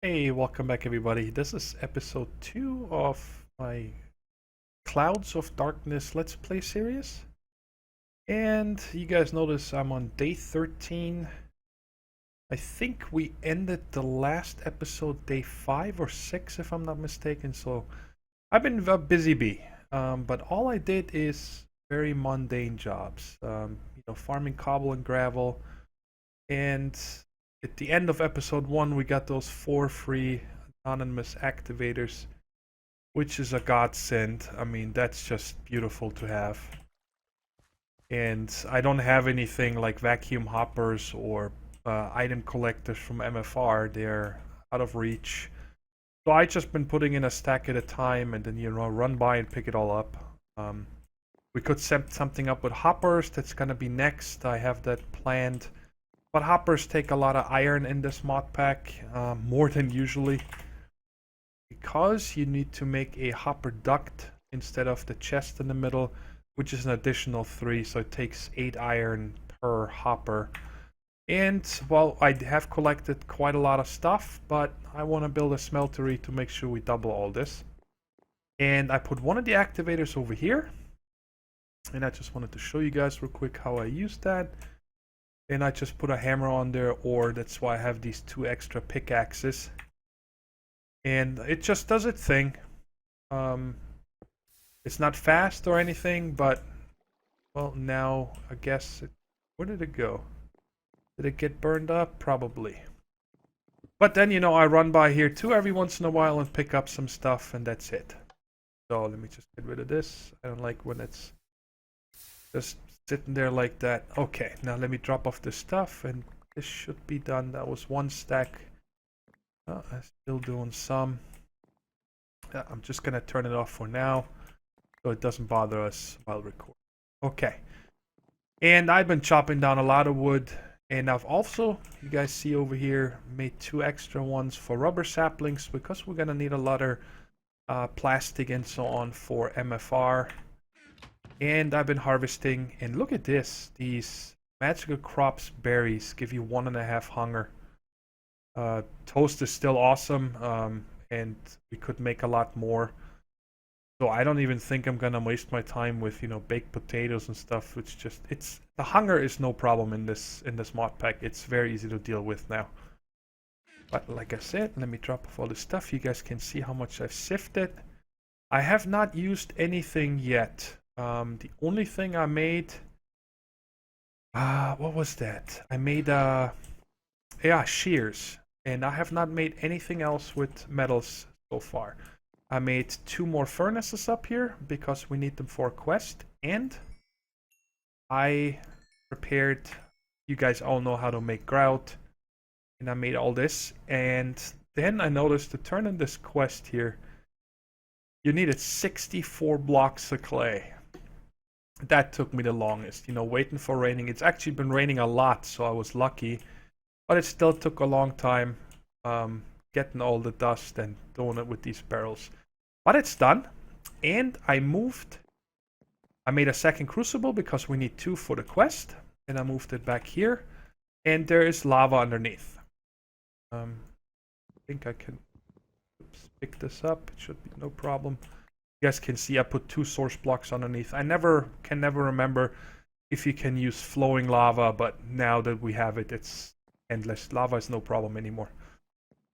Hey, welcome back everybody. This is episode 2 of my Clouds of Darkness Let's Play series. And you guys notice I'm on day 13. I think we ended the last episode day 5 or 6 if I'm not mistaken. So I've been a busy bee. But all I did is very mundane jobs. Farming cobble and gravel. And at the end of episode 1, we got those 4 free anonymous activators, which is a godsend. I mean, that's just beautiful to have. And I don't have anything like vacuum hoppers or item collectors from MFR. They're out of reach. So I just been putting in a stack at a time and then, run by and pick it all up. We could set something up with hoppers. That's going to be next. I have that planned. But hoppers take a lot of iron in this mod pack, more than usually. Because you need to make a hopper duct instead of the chest in the middle, which is an additional 3, so it takes 8 iron per hopper. And, well, I have collected quite a lot of stuff, but I want to build a smeltery to make sure we double all this. And I put one of the activators over here. And I just wanted to show you guys real quick how I use that. And I just put a hammer on there, or that's why I have these 2 extra pickaxes. And it just does its thing. It's not fast or anything, but, well, now I guess where did it go? Did it get burned up? Probably. But then, I run by here too every once in a while and pick up some stuff, and that's it. So let me just get rid of this. I don't like when it's just sitting there like that. Okay, now let me drop off this stuff, and this should be done. That was 1 stack. I'm still doing some. I'm just gonna turn it off for now, so it doesn't bother us while recording. Okay. And I've been chopping down a lot of wood, and I've also, you guys see over here, made 2 extra ones for rubber saplings because we're gonna need a lot of plastic and so on for MFR. And I've been harvesting, and look at this. These magical crops berries give you 1.5 hunger. Toast is still awesome, and we could make a lot more. So I don't even think I'm gonna waste my time with baked potatoes and stuff. It's just the hunger is no problem in this mod pack. It's very easy to deal with now. But like I said, let me drop off all this stuff. You guys can see how much I've sifted. I have not used anything yet. The only thing I made, what was that? I made shears. And I have not made anything else with metals so far. I made 2 more furnaces up here because we need them for a quest. And I prepared, you guys all know how to make grout. And I made all this. And then I noticed to turn in this quest here, you needed 64 blocks of clay. That took me the longest, waiting for raining. It's actually been raining a lot, so I was lucky. But it still took a long time getting all the dust and doing it with these barrels. But it's done. And I made a second crucible because we need 2 for the quest. And I moved it back here. And there is lava underneath. I think I can pick this up. It should be no problem. You guys can see I put 2 source blocks underneath. I can never remember if you can use flowing lava, but now that we have it, it's endless. Lava is no problem anymore.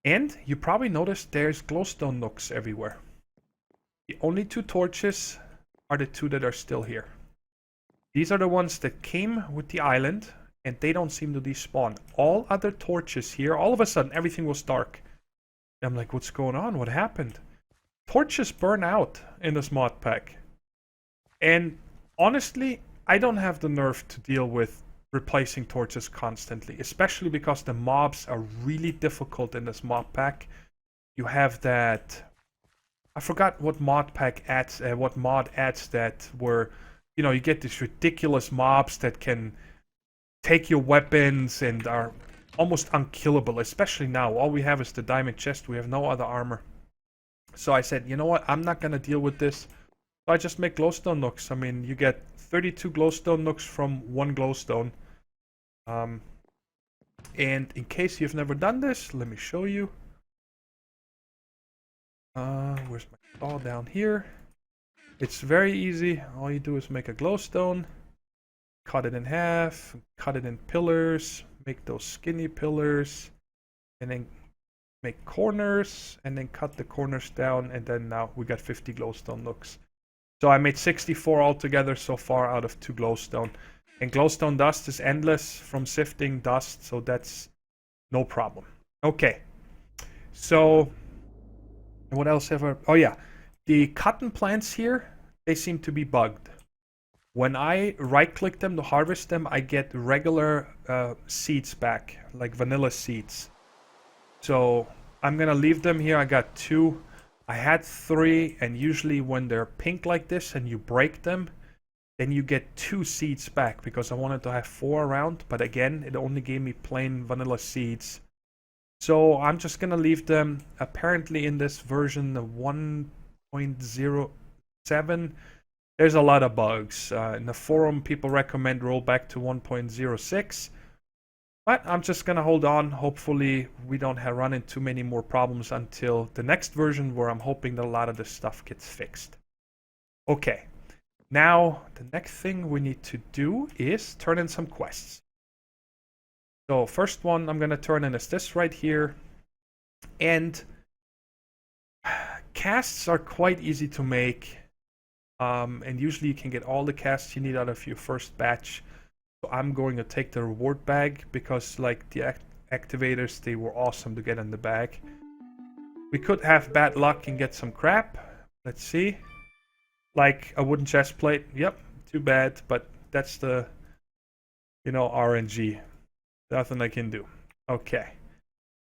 And you probably noticed there's glowstone nooks everywhere. The only 2 torches are the 2 that are still here. These are the ones that came with the island, and they don't seem to despawn. All other torches here, all of a sudden everything was dark. I'm like, what's going on? What happened? Torches burn out in this mod pack. And honestly, I don't have the nerve to deal with replacing torches constantly, especially because the mobs are really difficult in this mod pack. You have that, I forgot what mod pack adds, what mod adds that, where you get these ridiculous mobs that can take your weapons and are almost unkillable. Especially now, all we have is the diamond chest. We have no other armor. So I said, you know what? I'm not gonna deal with this. So I just make glowstone nooks. I mean, you get 32 glowstone nooks from 1 glowstone. And in case you've never done this, let me show you. Where's my saw? Down here. It's very easy. All you do is make a glowstone, cut it in half, cut it in pillars, make those skinny pillars, and then make corners, and then cut the corners down, and then now we got 50 glowstone looks. So I made 64 altogether so far out of 2 glowstone. And glowstone dust is endless from sifting dust, so that's no problem. Okay, so what else have I... Oh yeah, the cotton plants here, they seem to be bugged. When I right-click them to harvest them, I get regular seeds back, like vanilla seeds. So I'm gonna leave them here. I got 2. I had 3, and usually when they're pink like this and you break them, then you get 2 seeds back, because I wanted to have 4 around, but again, it only gave me plain vanilla seeds. So I'm just gonna leave them. Apparently in this version 1.07, there's a lot of bugs. In the forum, people recommend roll back to 1.06. But I'm just gonna hold on. Hopefully we don't run into many more problems until the next version, where I'm hoping that a lot of this stuff gets fixed. Okay, now the next thing we need to do is turn in some quests. So first one I'm gonna turn in is this right here. And casts are quite easy to make. And usually you can get all the casts you need out of your first batch. So I'm going to take the reward bag, because like the activators, they were awesome to get in the bag. We could have bad luck and get some crap. Let's see. Like a wooden chest plate. Yep, too bad, but that's the, RNG. Nothing I can do. Okay.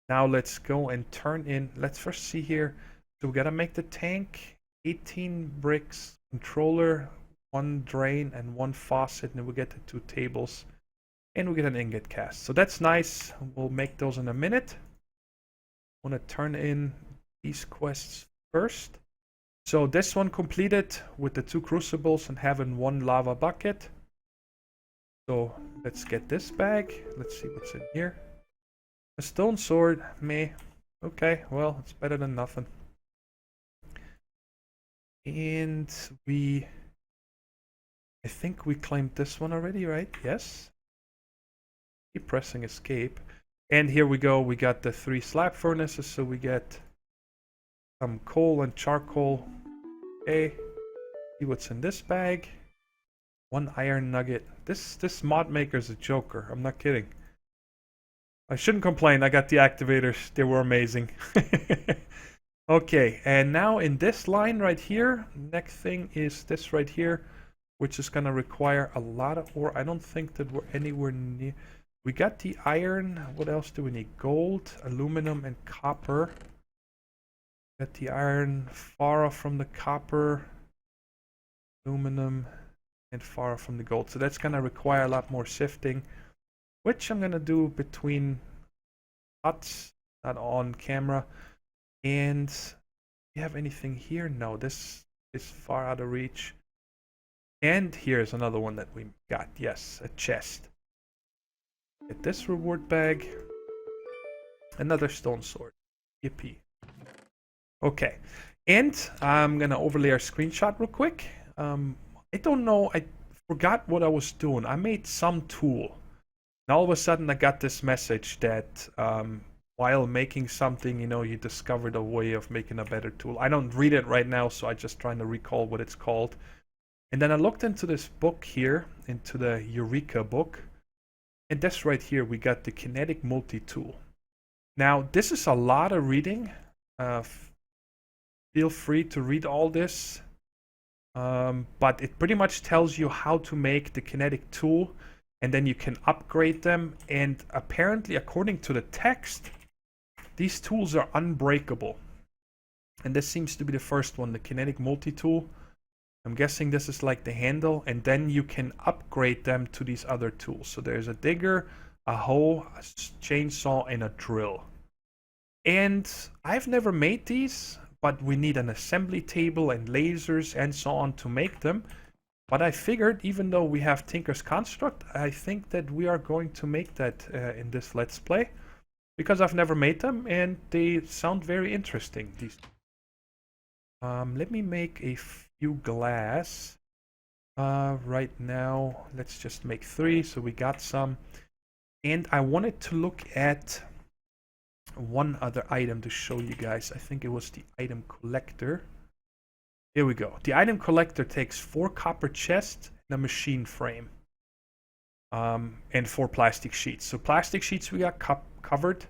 Now let's go and turn in. Let's first see here. So we gotta make the tank. 18 bricks. Controller, 1 drain, and 1 faucet, and then we get the 2 tables, and we get an ingot cast. So that's nice. We'll make those in a minute. I want to turn in these quests first. So this one completed with the 2 crucibles and having 1 lava bucket. So let's get this bag. Let's see what's in here. A stone sword, meh. Okay, well, it's better than nothing. And I think we claimed this one already, right? Yes. Keep pressing escape. And here we go. We got the 3 slab furnaces, so we get some coal and charcoal. Okay. See what's in this bag. 1 iron nugget. This mod maker is a joker. I'm not kidding. I shouldn't complain. I got the activators. They were amazing. Okay, and now in this line right here, next thing is this right here, which is gonna require a lot of ore. I don't think that we're anywhere near. We got the iron. What else do we need? Gold, aluminum, and copper. Got the iron, far off from the copper, aluminum, and far off from the gold. So that's gonna require a lot more sifting, which I'm gonna do between cuts, not on camera. And do you have anything here? No, this is far out of reach. And here's another one that we got. Yes, a chest. Get this reward bag. Another stone sword. Yippee. Okay. And I'm going to overlay our screenshot real quick. I don't know. I forgot what I was doing. I made some tool. And all of a sudden I got this message that while making something, you discovered a way of making a better tool. I don't read it right now, so I'm just trying to recall what it's called. And then I looked into this book here, into the Eureka book. And this right here, we got the kinetic multi-tool. Now, this is a lot of reading. Feel free to read all this. But it pretty much tells you how to make the kinetic tool. And then you can upgrade them. And apparently, according to the text, these tools are unbreakable. And this seems to be the first one, the kinetic multi-tool. I'm guessing this is like the handle, and then you can upgrade them to these other tools. So there's a digger, a hoe, a chainsaw, and a drill. And I've never made these, but we need an assembly table and lasers and so on to make them. But I figured, even though we have Tinker's Construct, I think that we are going to make that in this Let's Play. Because I've never made them, and they sound very interesting. These Let me make a few glass. Right now, let's just make 3, so we got some. And I wanted to look at one other item to show you guys. I think it was the item collector. Here we go. The item collector takes 4 copper chests and a machine frame. And 4 plastic sheets. So plastic sheets we got covered.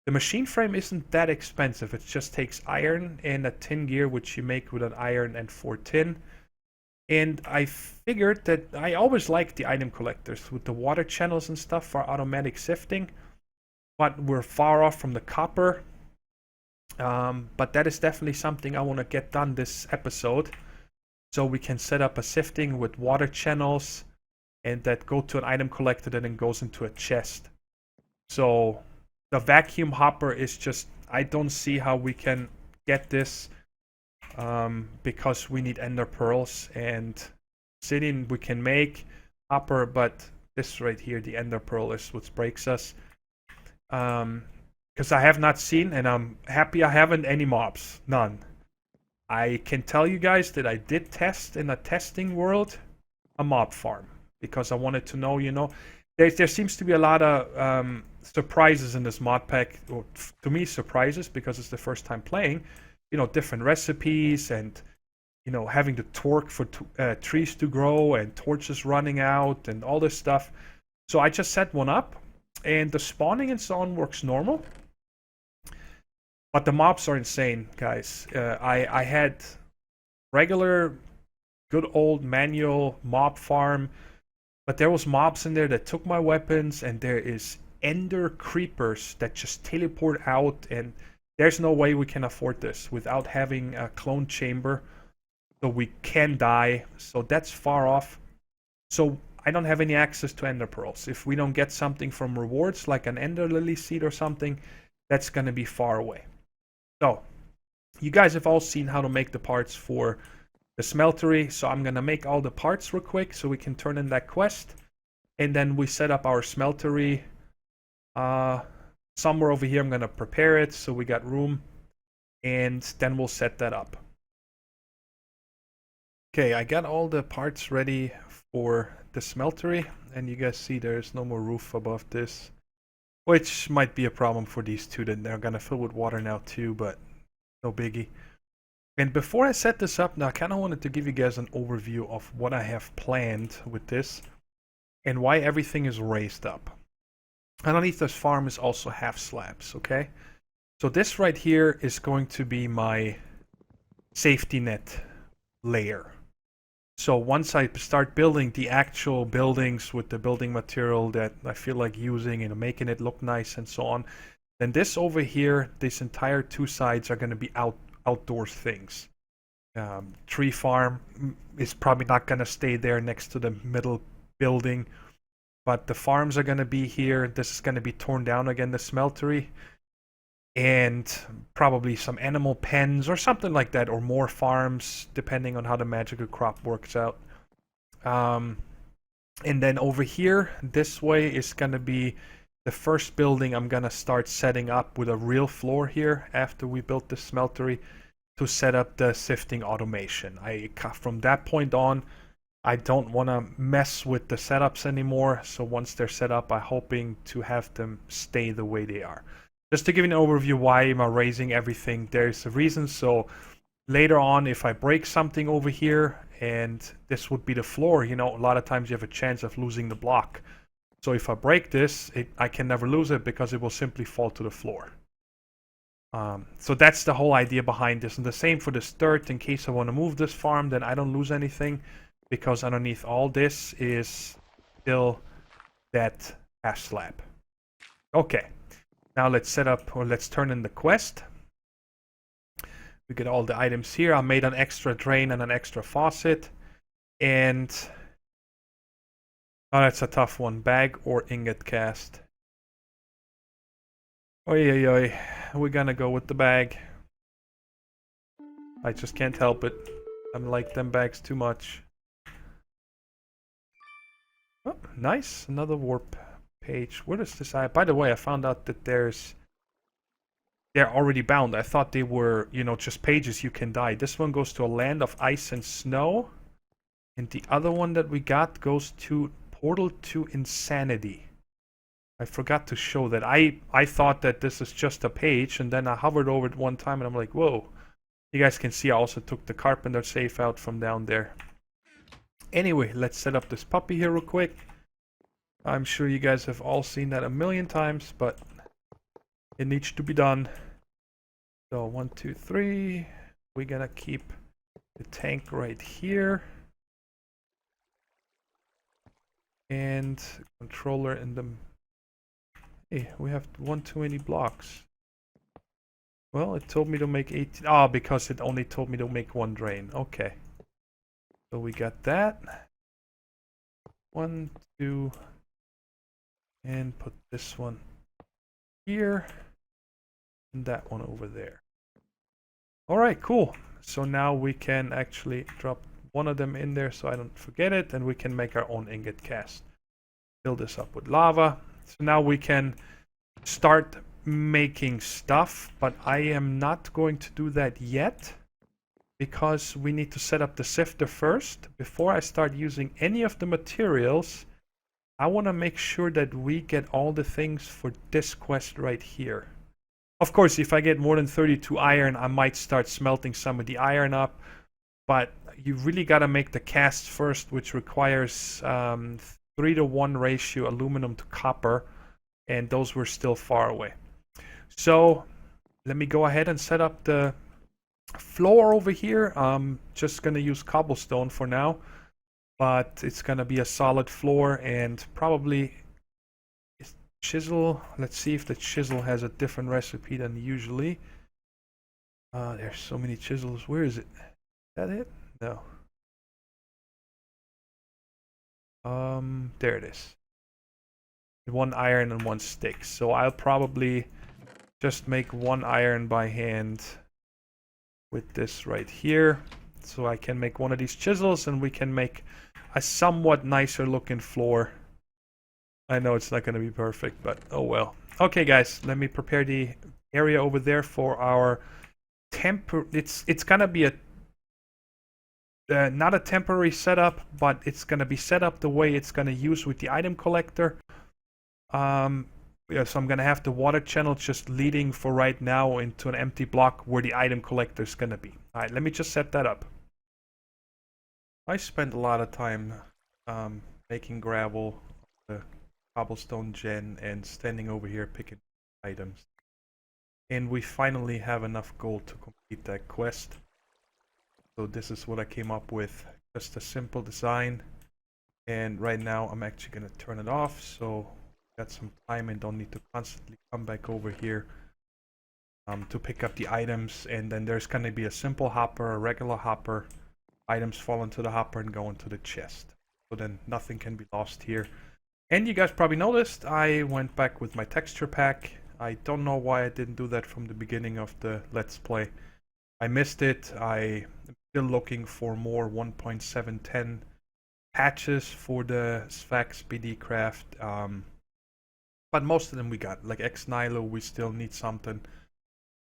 The machine frame isn't that expensive. It just takes iron and a tin gear, which you make with an iron and 4 tin. And I figured that I always liked the item collectors with the water channels and stuff for automatic sifting. But we're far off from the copper. But that is definitely something I want to get done this episode. So we can set up a sifting with water channels and that go to an item collector that then goes into a chest. So the vacuum hopper is just, I don't see how we can get this because we need ender pearls, and obsidian we can make hopper, but this right here, the ender pearl, is what breaks us. Because I have not seen, and I'm happy I haven't, any mobs. None. I can tell you guys that I did test in a testing world a mob farm because I wanted to know, you know, there seems to be a lot of surprises in this mod pack, or to me surprises because it's the first time playing. You know, different recipes and, you know, having the torque for trees to grow and torches running out and all this stuff. So I just set one up and the spawning and so on works normal. But the mobs are insane, guys. I had regular, good old manual mob farm, but there was mobs in there that took my weapons, and there is ender creepers that just teleport out, and there's no way we can afford this without having a clone chamber. So we can die. So that's far off. So I don't have any access to ender pearls. If we don't get something from rewards, like an ender lily seed or something, that's going to be far away. So you guys have all seen how to make the parts for the smeltery. So I'm going to make all the parts real quick so we can turn in that quest. And then we set up our smeltery. Somewhere over here I'm going to prepare it so we got room. And then we'll set that up. Okay, I got all the parts ready for the smeltery. And you guys see there's no more roof above this. Which might be a problem for these two, that they're going to fill with water now too, but no biggie. And before I set this up, now I kind of wanted to give you guys an overview of what I have planned with this and why everything is raised up. Underneath this farm is also half slabs, okay? So this right here is going to be my safety net layer. So once I start building the actual buildings with the building material that I feel like using and making it look nice and so on, then this over here, this entire 2 sides are going to be outdoors things. Tree farm is probably not going to stay there next to the middle building, but the farms are going to be here. This is going to be torn down again, the smeltery. And probably some animal pens or something like that, or more farms, depending on how the magical crop works out. And then over here, this way is going to be the first building I'm going to start setting up with a real floor here after we built the smeltery to set up the sifting automation. From that point on, I don't want to mess with the setups anymore. So once they're set up, I'm hoping to have them stay the way they are. Just to give you an overview, why am I raising everything? There's a reason. So later on, if I break something over here, and this would be the floor, you know, a lot of times you have a chance of losing the block. So if I break this, I can never lose it because it will simply fall to the floor. So that's the whole idea behind this. And the same for this dirt. In case I want to move this farm, then I don't lose anything because underneath all this is still that half slab. Okay. Now let's set up, or let's turn in the quest. We get all the items here. I made an extra drain and an extra faucet. And oh, that's a tough one. Bag or ingot cast. Oi, oi, oi. We're gonna go with the bag. I just can't help it. I like them bags too much. Oh, nice. Another warp page. What is this? By the way, I found out that there's they're already bound. I thought they were, you know, just pages you can dye. This one goes to a land of ice and snow. And the other one that we got goes to Portal to Insanity. I forgot to show that. I thought that this is just a page, and then I hovered over it one time, and I'm like, whoa. You guys can see I also took the carpenter safe out from down there. Anyway, let's set up this puppy here real quick. I'm sure you guys have all seen that a million times, but it needs to be done. So 1, 2, 3. We're gonna keep the tank right here. And controller in the... Hey, we have one too many blocks. Well, it told me to make 18. Ah, because it only told me to make one drain. Okay. So we got that. 1, 2. And put this one here. And that one over there. Alright, cool. So now we can actually drop one of them in there so I don't forget it. And we can make our own ingot cast. Fill this up with lava. So now we can start making stuff, but I am not going to do that yet because we need to set up the sifter first. Before I start using any of the materials, I want to make sure that we get all the things for this quest right here. Of course, if I get more than 32 iron, I might start smelting some of the iron up, but you really got to make the cast first, which requires 3-to-1 ratio aluminum to copper, and those were still far away. So let me go ahead and set up the floor over here. I'm just going to use cobblestone for now, but it's going to be a solid floor and probably chisel. Let's see if the chisel has a different recipe than usually. There's so many chisels. Where is it? Is that it? No. There it is. 1 iron and 1 stick. So I'll probably just make 1 iron by hand with this right here. So I can make one of these chisels and we can make a somewhat nicer looking floor. I know it's not going to be perfect, but oh well. Okay guys, let me prepare the area over there for our it's going to be a not a temporary setup, but it's going to be set up the way it's going to use with the item collector. Yeah, so I'm going to have the water channel just leading for right now into an empty block where the item collector is going to be. Alright, let me just set that up. I spent a lot of time making gravel, the cobblestone gen, and standing over here picking items. And we finally have enough gold to complete that quest. So this is what I came up with. Just a simple design. And right now I'm actually going to turn it off, so got some time and don't need to constantly come back over here to pick up the items. And then there's going to be a simple hopper, a regular hopper. Items fall into the hopper and go into the chest. So then nothing can be lost here. And you guys probably noticed I went back with my texture pack. I don't know why I didn't do that from the beginning of the Let's Play. I missed it. I am still looking for more 1.710 patches for the Sphax BD craft. But most of them we got. Like Ex Nihilo, we still need something.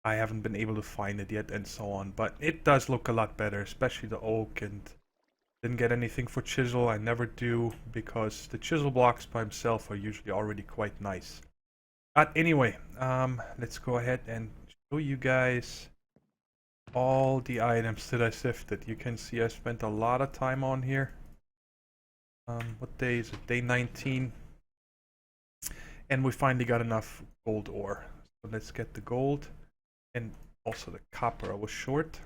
I haven't been able to find it yet and so on. But it does look a lot better, especially the oak. And didn't get anything for chisel. I never do because the chisel blocks by themselves are usually already quite nice. But anyway, let's go ahead and show you guys all the items that I sifted. You can see I spent a lot of time on here. What day is it? Day 19. And we finally got enough gold ore. So let's get the gold and also the copper. I was short.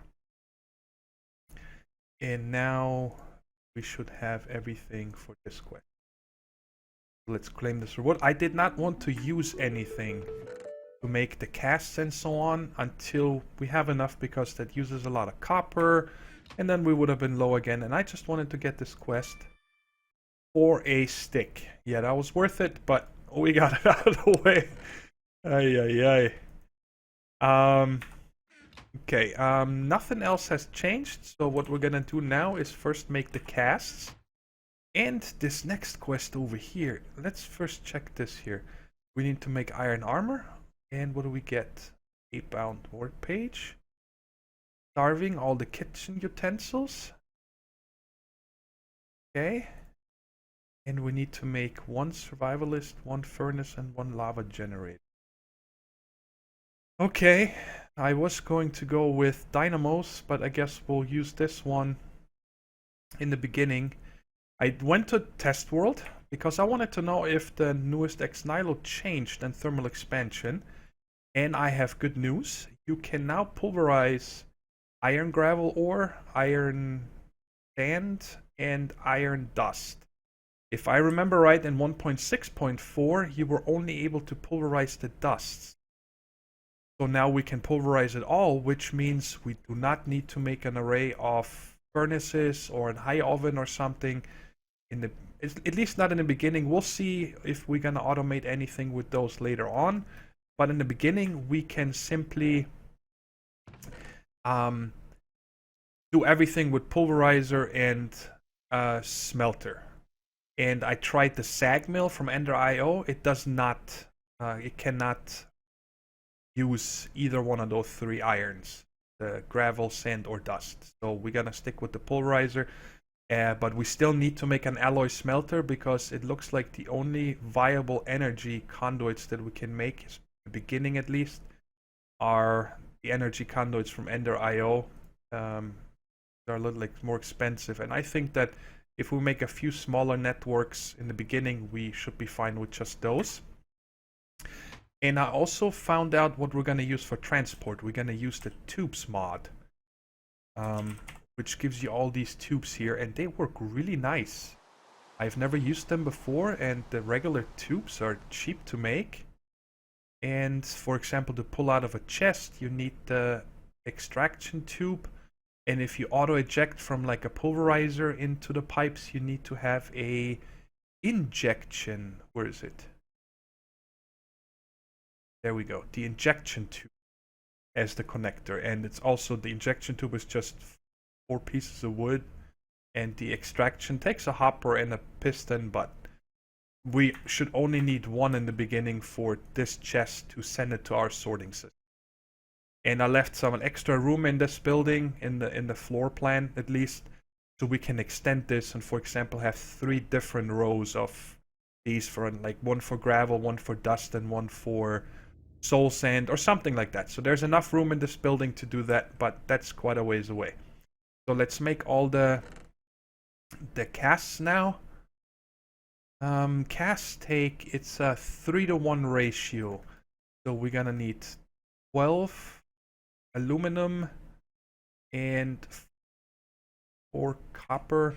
And now we should have everything for this quest. Let's claim this reward. I did not want to use anything to make the casts and so on until we have enough, because that uses a lot of copper and then we would have been low again. And I just wanted to get this quest for a stick. Yeah, that was worth it, but we got it out of the way. Ay, ay, ay. Okay, nothing else has changed. So what we're gonna do now is first make the casts. And this next quest over here, let's first check this here. We need to make iron armor. And what do we get? a bound workpage. Starving all the kitchen utensils. Okay. And we need to make one survivalist, one furnace, and one lava generator. Okay, I was going to go with dynamos, but I guess we'll use this one in the beginning. I went to test world because I wanted to know if the newest X-Nilo changed in thermal expansion. And I have good news. You can now pulverize iron gravel ore, iron sand, and iron dust. If I remember right, in 1.6.4, you were only able to pulverize the dusts. So now we can pulverize it all, which means we do not need to make an array of furnaces or a high oven or something. At least not in the beginning. We'll see if we're gonna automate anything with those later on. But in the beginning, we can simply do everything with pulverizer and smelter. And I tried the sag mill from Ender.io. It does not, it cannot use either one of those three irons, the gravel, sand, or dust. So we're gonna stick with the pulverizer. But we still need to make an alloy smelter because it looks like the only viable energy conduits that we can make, the beginning at least, are the energy conduits from Ender.io. They're a little more expensive, and I think that if we make a few smaller networks in the beginning, we should be fine with just those. And I also found out what we're going to use for transport. We're going to use the tubes mod, which gives you all these tubes here, and they work really nice. I've never used them before, and the regular tubes are cheap to make. And for example, to pull out of a chest, you need the extraction tube. And if you auto eject from like a pulverizer into the pipes, you need to have a injection. Where is it? There we go. The injection tube as the connector. And it's also, the injection tube is just 4 pieces of wood. And the extraction takes a hopper and a piston, but we should only need one in the beginning for this chest to send it to our sorting system. And I left some extra room in this building, in the floor plan at least, so we can extend this and, for example, have 3 different rows of these, for like one for gravel, one for dust, and one for soul sand or something like that. So there's enough room in this building to do that, but that's quite a ways away. So let's make all the casts now. Casts take, it's a 3-to-1 ratio, so we're gonna need 12 aluminum and 4 copper.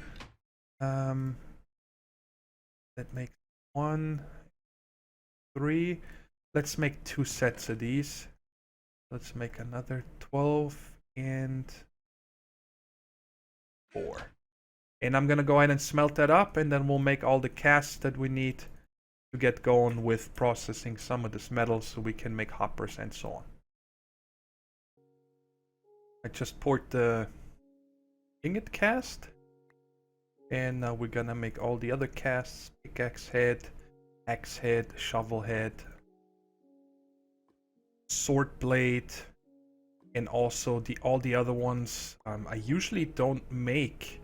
That makes 1, 3. Let's make 2 sets of these. Let's make another 12 and 4. And I'm gonna go ahead and smelt that up, and then we'll make all the casts that we need to get going with processing some of this metal so we can make hoppers and so on. I just poured the ingot cast, and now we're gonna make all the other casts: pickaxe head, axe head, shovel head, sword blade, and also all the other ones. I usually don't make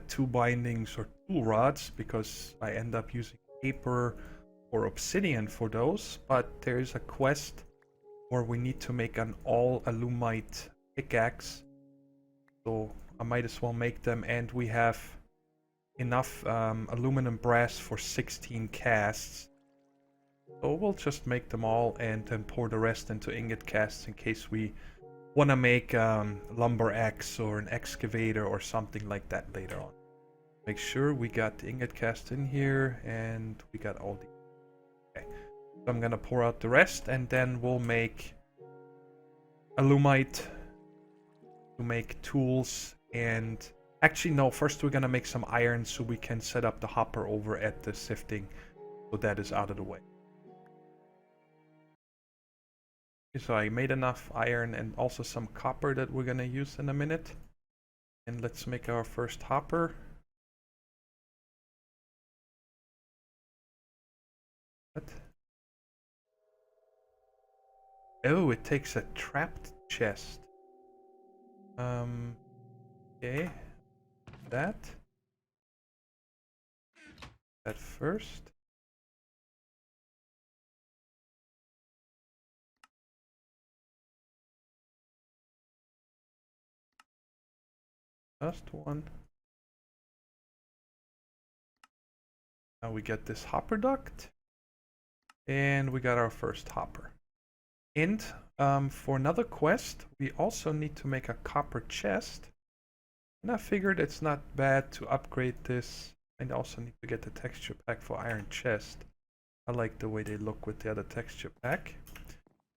2 bindings or 2 rods because I end up using paper or obsidian for those, but there is a quest where we need to make an all alumite pickaxe, so I might as well make them, and we have enough aluminum brass for 16 casts, so we'll just make them all and then pour the rest into ingot casts in case we want to make lumber axe or an excavator or something like that later on. Make sure we got the ingot cast in here, and we got all the... Okay, so I'm gonna pour out the rest, and then we'll make alumite to make tools. And actually no, first we're gonna make some iron so we can set up the hopper over at the sifting, so that is out of the way. Okay, so I made enough iron and also some copper that we're gonna use in a minute. And let's make our first hopper. What? Oh, it takes a trapped chest. Okay. That first. First one. Now we get this hopper duct. And we got our first hopper. And for another quest, we also need to make a copper chest. And I figured it's not bad to upgrade this. And also need to get the texture pack for iron chest. I like the way they look with the other texture pack.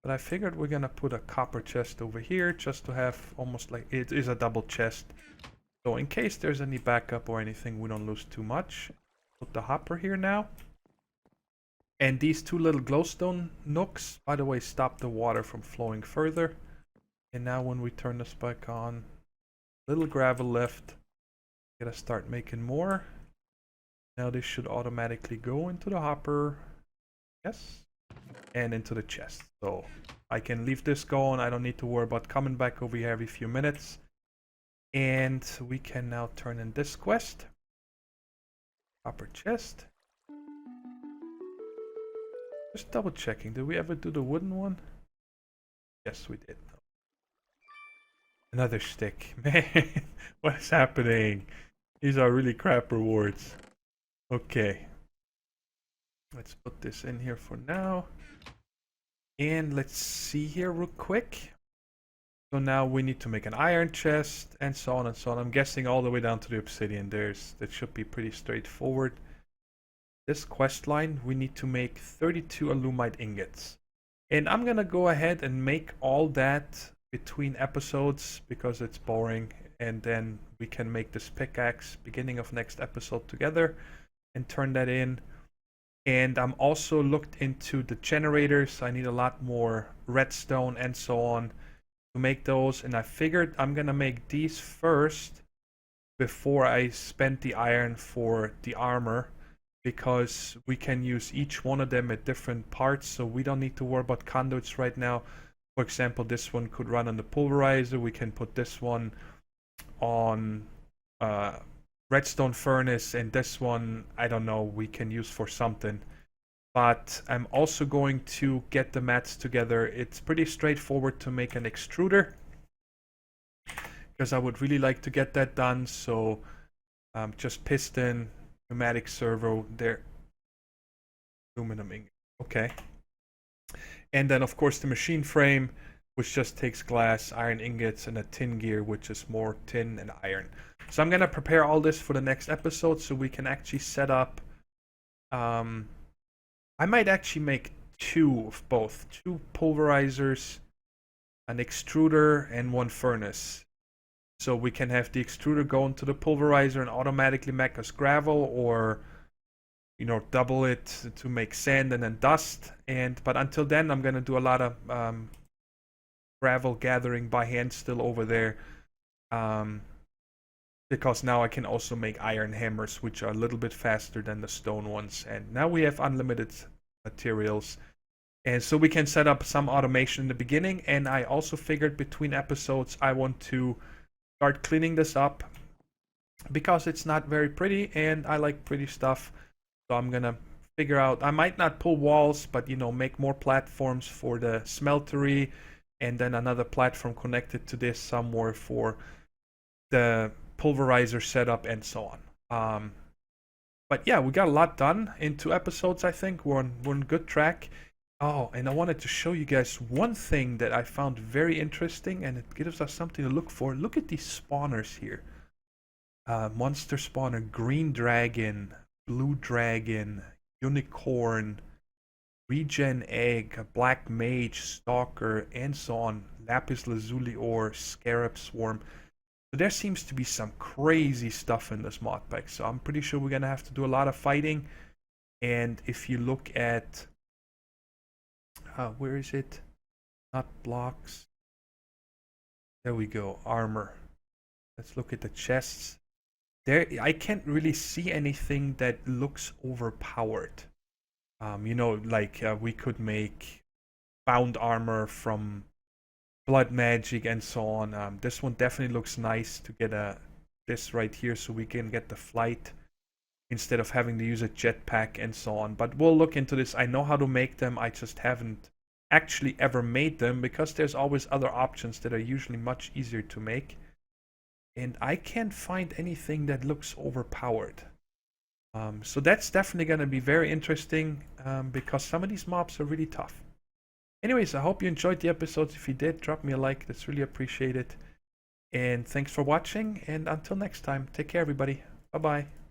But I figured we're gonna put a copper chest over here just to have almost like it is a double chest. So in case there's any backup or anything, we don't lose too much. Put the hopper here now. And these two little glowstone nooks, by the way, stop the water from flowing further. And now when we turn this back on, little gravel left. Gotta start making more. Now this should automatically go into the hopper. Yes. And into the chest. So I can leave this going. I don't need to worry about coming back over here every few minutes. And we can now turn in this quest. Copper chest. Just double checking. Did we ever do the wooden one? Yes, we did. Another stick. Man, what is happening? These are really crap rewards. Okay. Let's put this in here for now. And let's see here real quick. So now we need to make an iron chest and so on and so on. I'm guessing all the way down to the obsidian. That should be pretty straightforward. This quest line, we need to make 32 alumite ingots. And I'm gonna go ahead and make all that between episodes because it's boring. And then we can make this pickaxe beginning of next episode together and turn that in. And I'm also looked into the generators. I need a lot more redstone and so on to make those. And I figured I'm gonna make these first before I spend the iron for the armor, because we can use each one of them at different parts, so we don't need to worry about conduits right now. For example, this one could run on the pulverizer. We can put this one on redstone furnace, and this one, I don't know, we can use for something. But I'm also going to get the mats together. It's pretty straightforward to make an extruder, because I would really like to get that done. So just piston, pneumatic servo, there, aluminum ingot. Okay. And then of course the machine frame, which just takes glass, iron ingots, and a tin gear, which is more tin and iron. So I'm gonna prepare all this for the next episode so we can actually set up. I might actually make two of both. 2 pulverizers, an extruder, and 1 furnace. So we can have the extruder go into the pulverizer and automatically make us gravel, or double it to make sand and then dust. But until then, I'm gonna do a lot of gravel gathering by hand still over there, because now I can also make iron hammers, which are a little bit faster than the stone ones. And now we have unlimited materials, and so we can set up some automation in the beginning. And I also figured between episodes I want to start cleaning this up, because it's not very pretty and I like pretty stuff. So I'm gonna figure out, I might not pull walls, but make more platforms for the smeltery, and then another platform connected to this somewhere for the pulverizer setup and so on. But yeah, we got a lot done in 2 episodes. I think we're on good track. Oh, and I wanted to show you guys one thing that I found very interesting, and it gives us something to look for. Look at these spawners here. Monster spawner, green dragon, blue dragon, unicorn, regen egg, black mage, stalker, and so on. Lapis lazuli ore, scarab swarm. So there seems to be some crazy stuff in this mod pack. So I'm pretty sure we're gonna have to do a lot of fighting. And if you look at where is it? Not blocks. There we go. Armor. Let's look at the chests. There, I can't really see anything that looks overpowered. Like we could make bound armor from blood magic and so on. This one definitely looks nice to get this right here so we can get the flight instead of having to use a jetpack and so on. But we'll look into this. I know how to make them. I just haven't actually ever made them because there's always other options that are usually much easier to make. And I can't find anything that looks overpowered. So that's definitely going to be very interesting because some of these mobs are really tough. Anyways, I hope you enjoyed the episodes. If you did, drop me a like. That's really appreciated. And thanks for watching. And until next time, take care, everybody. Bye-bye.